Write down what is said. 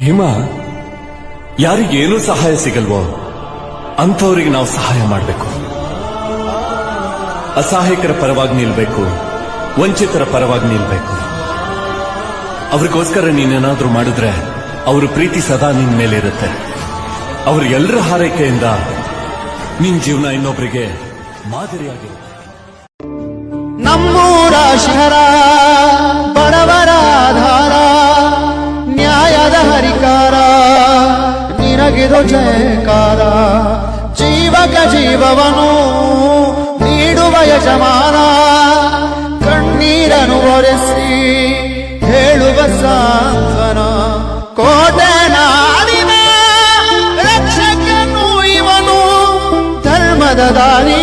ಹೇಮಾ, ಯಾರಿಗೇನೂ ಸಹಾಯ ಸಿಗಲ್ವೋ ಅಂಥವ್ರಿಗೆ ನಾವು ಸಹಾಯ ಮಾಡಬೇಕು. ಅಸಹಾಯಕರ ಪರವಾಗಿ ನಿಲ್ಬೇಕು, ವಂಚಿತರ ಪರವಾಗಿ ನಿಲ್ಬೇಕು. ಅವ್ರಿಗೋಸ್ಕರ ನೀನೇನಾದ್ರೂ ಮಾಡಿದ್ರೆ ಅವ್ರ ಪ್ರೀತಿ ಸದಾ ನಿನ್ ಮೇಲಿರುತ್ತೆ. ಅವ್ರ ಎಲ್ಲರ ಹಾರೈಕೆಯಿಂದ ನಿನ್ ಜೀವನ ಇನ್ನೊಬ್ಬರಿಗೆ ಮಾದರಿಯಾಗಿರುತ್ತೆ. ನಮ್ಮೂರ ಶಹರ ಬಡವರ ಆಧಾರ, ನ್ಯಾಯದ ಹರಿಕಾರ, ನಿನಗಿದು ಜಯಕಾರ. ಜೀವಕ ಜೀವವನು ನೀಡುವ ಯಜಮಾನ, ಕಣ್ಣೀರನು ಒರೆಸಿ ಹೇಳುವ ಸಾಂತ್ವನ. ಕೋಟೆ ನಾಡಿನ ರಕ್ಷಕನು ಇವನು, ಧರ್ಮದ ದಾರಿ